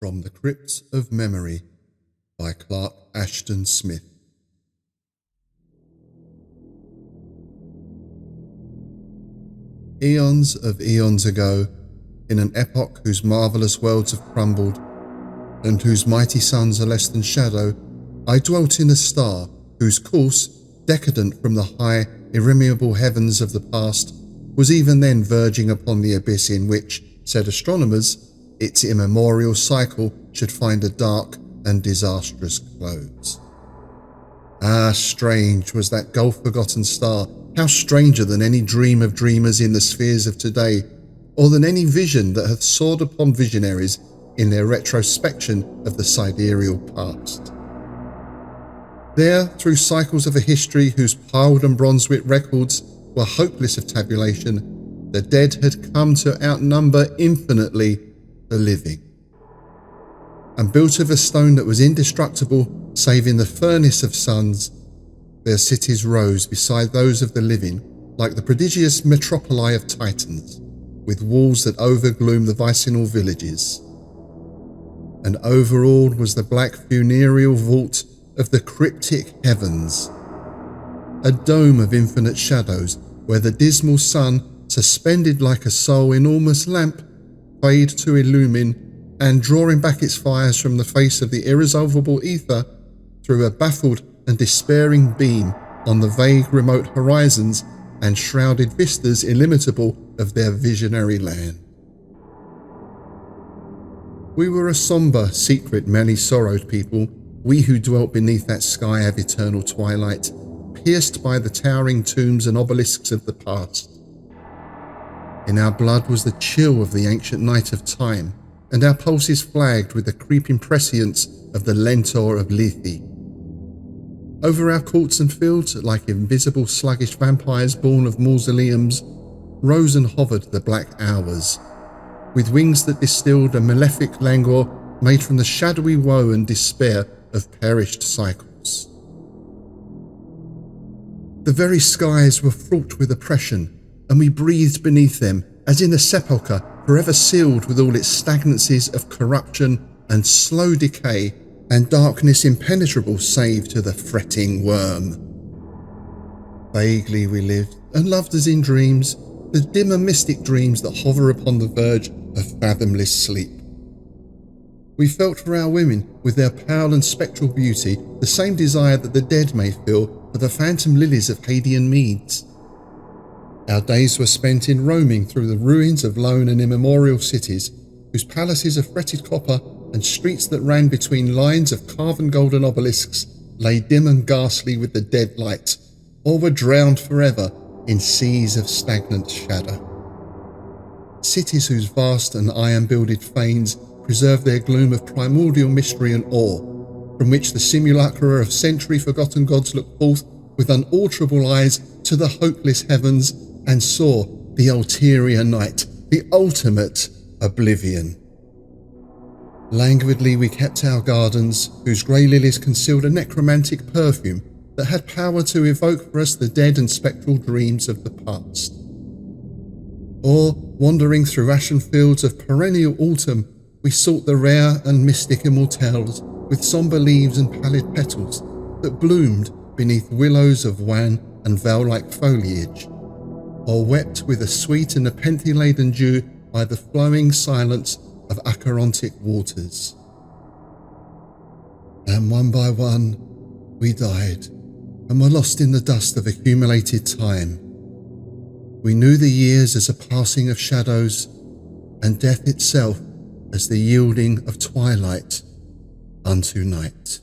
From the Crypts of Memory by Clark Ashton Smith. Eons of eons ago, in an epoch whose marvellous worlds have crumbled, and whose mighty suns are less than shadow, I dwelt in a star whose course, decadent from the high, irremeable heavens of the past, was even then verging upon the abyss in which, said astronomers, its immemorial cycle should find a dark and disastrous close. Ah, strange was that gulf-forgotten star, how stranger than any dream of dreamers in the spheres of today, or than any vision that hath soared upon visionaries in their retrospection of the sidereal past. There, through cycles of a history whose piled and bronze-writ records were hopeless of tabulation, the dead had come to outnumber infinitely the living. And built of a stone that was indestructible, save in the furnace of suns, their cities rose beside those of the living, like the prodigious metropoli of Titans, with walls that overgloom the vicinal villages. And over all was the black funereal vault of the cryptic heavens, a dome of infinite shadows, where the dismal sun, suspended like a sole enormous lamp, fade to illumine, and drawing back its fires from the face of the irresolvable ether, threw a baffled and despairing beam on the vague remote horizons and shrouded vistas illimitable of their visionary land. We were a sombre, secret, many-sorrowed people, we who dwelt beneath that sky of eternal twilight, pierced by the towering tombs and obelisks of the past. In our blood was the chill of the ancient night of time, and our pulses flagged with the creeping prescience of the lentor of Lethe. Over our courts and fields, like invisible sluggish vampires born of mausoleums, rose and hovered the black hours, with wings that distilled a malefic languor made from the shadowy woe and despair of perished cycles. The very skies were fraught with oppression, and we breathed beneath them as in a sepulchre forever sealed with all its stagnancies of corruption and slow decay and darkness impenetrable save to the fretting worm. Vaguely we lived and loved as in dreams, the dim and mystic dreams that hover upon the verge of fathomless sleep. We felt for our women, with their pale and spectral beauty, the same desire that the dead may feel for the phantom lilies of Hadean meads. Our days were spent in roaming through the ruins of lone and immemorial cities, whose palaces of fretted copper and streets that ran between lines of carven golden obelisks lay dim and ghastly with the dead light, or were drowned forever in seas of stagnant shadow. Cities whose vast and iron-builded fanes preserved their gloom of primordial mystery and awe, from which the simulacra of century-forgotten gods looked forth with unalterable eyes to the hopeless heavens and saw the ulterior night, the ultimate oblivion. Languidly we kept our gardens, whose grey lilies concealed a necromantic perfume that had power to evoke for us the dead and spectral dreams of the past. Or, wandering through ashen fields of perennial autumn, we sought the rare and mystic immortelles with sombre leaves and pallid petals that bloomed beneath willows of wan and veil-like foliage, or wept with a sweet and nepenthe-laden dew by the flowing silence of acherontic waters. And one by one we died and were lost in the dust of accumulated time. We knew the years as a passing of shadows, and death itself as the yielding of twilight unto night.